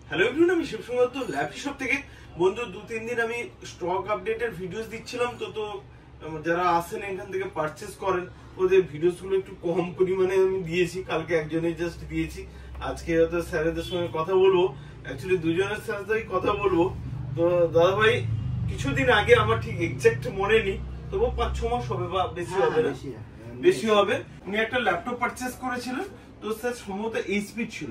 Hello everyone, আমি শিবসংগত lappy shop থেকে। বন্ধু 2-3 দিন আমি স্টক আপডেটের ভিডিওস দিচ্ছিলাম, তো যারা আসেন এখান থেকে পারচেজ করেন ওদের ভিডিওস গুলো একটু কম পরিমাণে আমি দিয়েছি। কালকে একজনের জাস্ট দিয়েছি, আজকে হয়তো স্যারেদের সঙ্গে কথা বলবো। অ্যাকচুয়ালি দুজনের সাথে কথা বলবো। তো দাদা ভাই কিছুদিন আগে আমার ঠিক এক্সাক্ট মনে নেই, তবু 5-6 মাস হবে বা বেশি হবে না, বেশি হবে। উনি একটা ল্যাপটপ পারচেজ করেছিলেন, তো স্যার সম্ভবত এইচপি ছিল।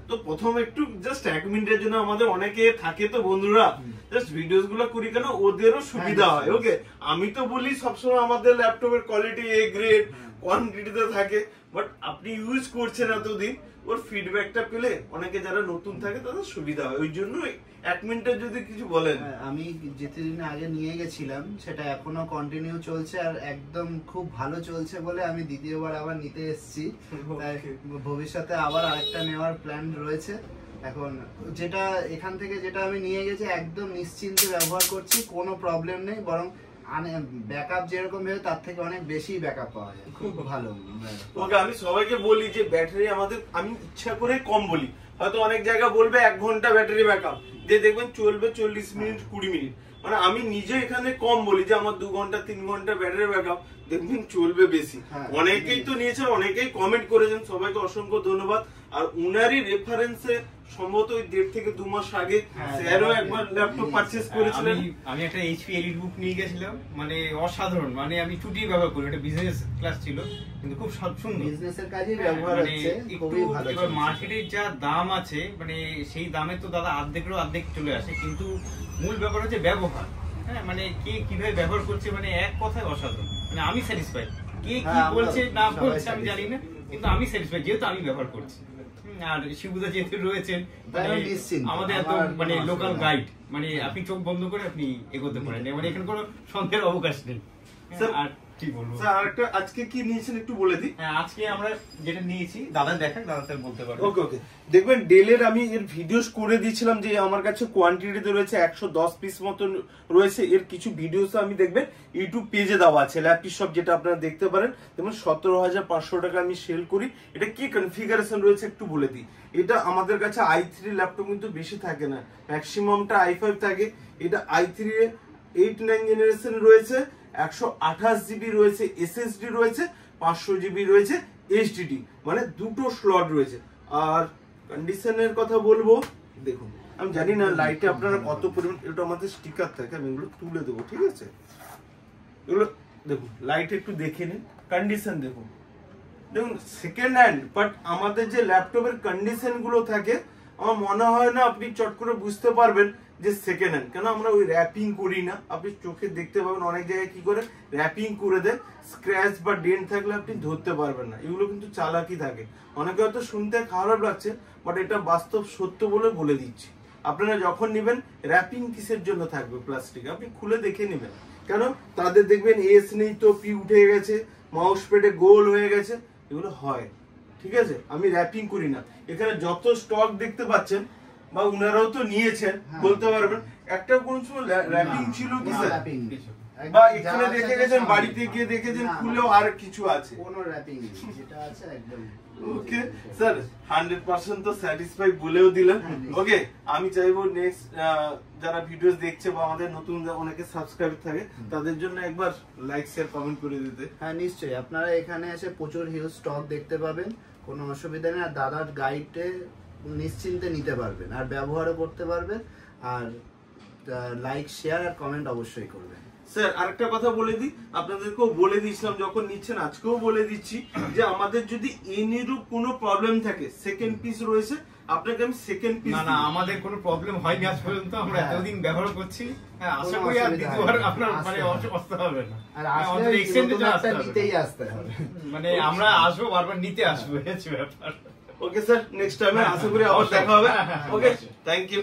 তো প্রথম একটু জাস্ট 1 মিনিটের জন্য আমাদের অনেকে থাকে তো বন্ধুরা জাস্ট ভিডিওস গুলো করি কেন ওদেরও সুবিধা হয়। ওকে, আমি তো বলি সবসময় আমাদের ল্যাপটপের কোয়ালিটি এ গ্রেড কোয়ান্টিটিতে থাকে, বাট আপনি ইউজ করছেন এতদিন, ওর ফিডব্যাকটা পেলে অনেকে যারা নতুন থাকে তাদের সুবিধা হয়। ওই জন্য 1 মিনিটের যদি কিছু বলেন। আমি যেদিন আগে নিয়ে গেছিলাম সেটা এখনো কন্টিনিউ চলছে আর একদম খুব ভালো চলছে বলে আমি দ্বিতীয়বার আবার নিতে এসেছি। তাই ভবিষ্যতে আবার আরেকটা নেওয়ার প্ল্যান রয়েছে। এখন যেটা এখান থেকে যেটা আমি নিয়ে গেছি একদম নিশ্চিন্তে ব্যবহার করছি, কোনো প্রবলেম নেই, বরং ব্যাকআপ যেরকম হয় তার থেকে অনেক বেশি ব্যাকআপ পাওয়া যায়, খুব ভালো। ওকে, আমি সবাইকে বলি যে ব্যাটারি আমাদের, আমি ইচ্ছা করে কম বলি, হয়তো অনেক জায়গা বলবে 1 ঘন্টা ব্যাটারি ব্যাকআপ, যে দেখবেন চলবে 40 মিনিট 20 মিনিট, মানে আমি নিজে এখানে কম বলি যে আমার 2 ঘন্টা 3 ঘন্টা ব্যাটারি ব্যাকআপ, দেখবেন চলবে বেশি। অনেকেই তো নিয়েছেন, অনেকেই কমেন্ট করেছেন, সবাইকে অসংখ্য ধন্যবাদ। আর উনারই রেফারেন্সে সম্ভবত 1.5 থেকে 2 মাস আগে স্যারও একবার ল্যাপটপ পারচেজ করেছিলেন। আমি একটা এইচপি এলিট বুক নিয়ে গেছিলাম, মানে অসাধারণ, মানে আমি টুটি ব্যবহার করি, এটা বিজনেস ক্লাস ছিল কিন্তু খুব সুন্দর বিজনেসের কাজে ব্যবহার হচ্ছে, খুবই ভালো। এবার মার্কেটের যা দাম আছে, মানে সেই দামে তো দাদা অর্ধেকেরও অর্ধেক চলে আসে, কিন্তু মূল ব্যাপার হচ্ছে ব্যবহার। হ্যাঁ, মানে কে কিভাবে ব্যবহার করছে, মানে এক কথায় অসাধারণ। মানে আমি স্যাটিসফাইড, কে কি বলছে না বলছে আমি জানি না, কিন্তু আমি স্যাটিসফাইড যেহেতু আমি ব্যবহার করছি। আর শিবুদা যেহেতু রয়েছেন আমাদের এত মানে লোকাল গাইড, মানে আপনি চোখ বন্ধ করে আপনি এগোতে পারেন, মানে এখানে কোনো সন্দেহের অবকাশ নেই। আর কি বলবো স্যার, আরেকটা আজকে কি নিয়েছেন একটু বলে দিই। হ্যাঁ, আজকে আমরা যেটা নিয়েছি দাদা দেখেন, দাদা স্যার বলতে পারবেন। ওকে ওকে, দেখবেন ডেলের আমি এর ভিডিওস করে দিয়েছিলাম যে আমার কাছে কোয়ান্টিটিতে রয়েছে 110 পিস মতন রয়েছে। এর কিছু ভিডিওস আমি দেখবেন ইউটিউব পেজে দেওয়া আছে, ল্যাপি শপ, যেটা আপনারা দেখতে পারেন। যেমন 17,500 টাকা আমি সেল করি। এটা কি কনফিগারেশন রয়েছে একটু বলে দিই। এটা আমাদের কাছে i3 ল্যাপটপ কিন্তু বেশি থাকে না, ম্যাক্সিমামটা i5 থাকে। এটা i3 এর 8-9 জেনারেশন রয়েছে, 128 জিবি রয়েছে এসএসডি রয়েছে, 500 জিবি রয়েছে এইচডিডি, মানে দুটো স্লট রয়েছে। আর কন্ডিশনের কথা বলবো, দেখুন আমি জানি না লাইটে আপনারা কত পরিমাণ, এটা আমাদের স্টিকার থাকে, আমি এগুলো তুলে দেবো, ঠিক আছে? এগুলো দেখুন, লাইট একটু দেখে নিন, কন্ডিশন দেখুন, দেখুন সেকেন্ড হ্যান্ড, বাট আমাদের যে ল্যাপটপের কন্ডিশন গুলো থাকে আমার মনে হয় না আপনি চট করে বুঝতে পারবেন যে সেকেন্ড হ্যান্ড, কেন আমরা ওই র্যাপিং করি না। আপনি চোখে দেখতে পাবেন অনেক জায়গায় কি করে র্যাপিং করে দেয়, স্ক্র্যাচ বা ডেন্ট থাকলে আপনি ধরতে পারবেন না। এগুলো কিন্তু চালাকি থাকে। অনেকে হয়তো শুনতে খারাপ লাগছে, বাট এটা বাস্তব সত্য বলে দিচ্ছি। আপনারা যখন নেবেন র্যাপিং কিসের জন্য থাকবে, প্লাস্টিক, আপনি খুলে দেখে নেবেন। কেন তাদের দেখবেন এস নেই তো পি উঠে গেছে, মাউস প্যাডে গোল হয়ে গেছে, এগুলো হয়, ঠিক আছে? আমি র্যাপিং করি না। এখানে যত স্টক দেখতে পাচ্ছেন বা উনারাও তো নিয়েছেন, বলতে পারবেন একটা কোন সময় র্যাপিং ছিল কি স্যার? বা এখানে দেখে গেছেন, বাড়িতে গিয়ে দেখেছেন খুলেও আর কিছু আছে? কোনো র্যাপিং নেই, যেটা আছে একদম ওকে স্যার, 100% তো স্যাটিসফাই বলেও দিলেন। ওকে, আমি চাইবো নেক্সট যারা ভিডিওস দেখছে বা আমাদের নতুন অনেকে সাবস্ক্রাইব থাকে তাদের জন্য একবার লাইক শেয়ার কমেন্ট করে দিতে। হ্যাঁ নিশ্চয়ই, আপনারা এখানে এসে প্রচুর হিউজ স্টক দেখতে পাবেন, কোনো অসুবিধা নেই। আর দাদার গাইডে নিশ্চিন্তে নিতে পারবেন আর ব্যবহারও করতে পারবেন। আর লাইক শেয়ার আর কমেন্ট অবশ্যই করবেন। স্যার আরেকটা কথা বলে দিই, আপনাদেরকেও বলে দিয়েছিলাম যখন নিচ্ছেন, আজকেও বলে দিচ্ছি যে আমাদের যদি এনিরূপ কোনো প্রবলেম থাকে, সেকেন্ড পিস রয়েছে, আপনাকে আমি সেকেন্ড পিস না আমাদের কোনো প্রবলেম হয়নি আজ পর্যন্ত, আমরা এতদিন ব্যবহার করছি। হ্যাঁ, আশা করি আর দ্বিতীয়বার আপনার মানে অসুবিধা হবে না। আর আমাদের এক্সচেঞ্জে আসতে হবে, মানে আমরা আসবো, বারবার নিতে আসবো, এই ব্যাপার। ওকে স্যার, নেক্সট টাইমে আশা করি আবার দেখা হবে। ওকে, থ্যাংক ইউ।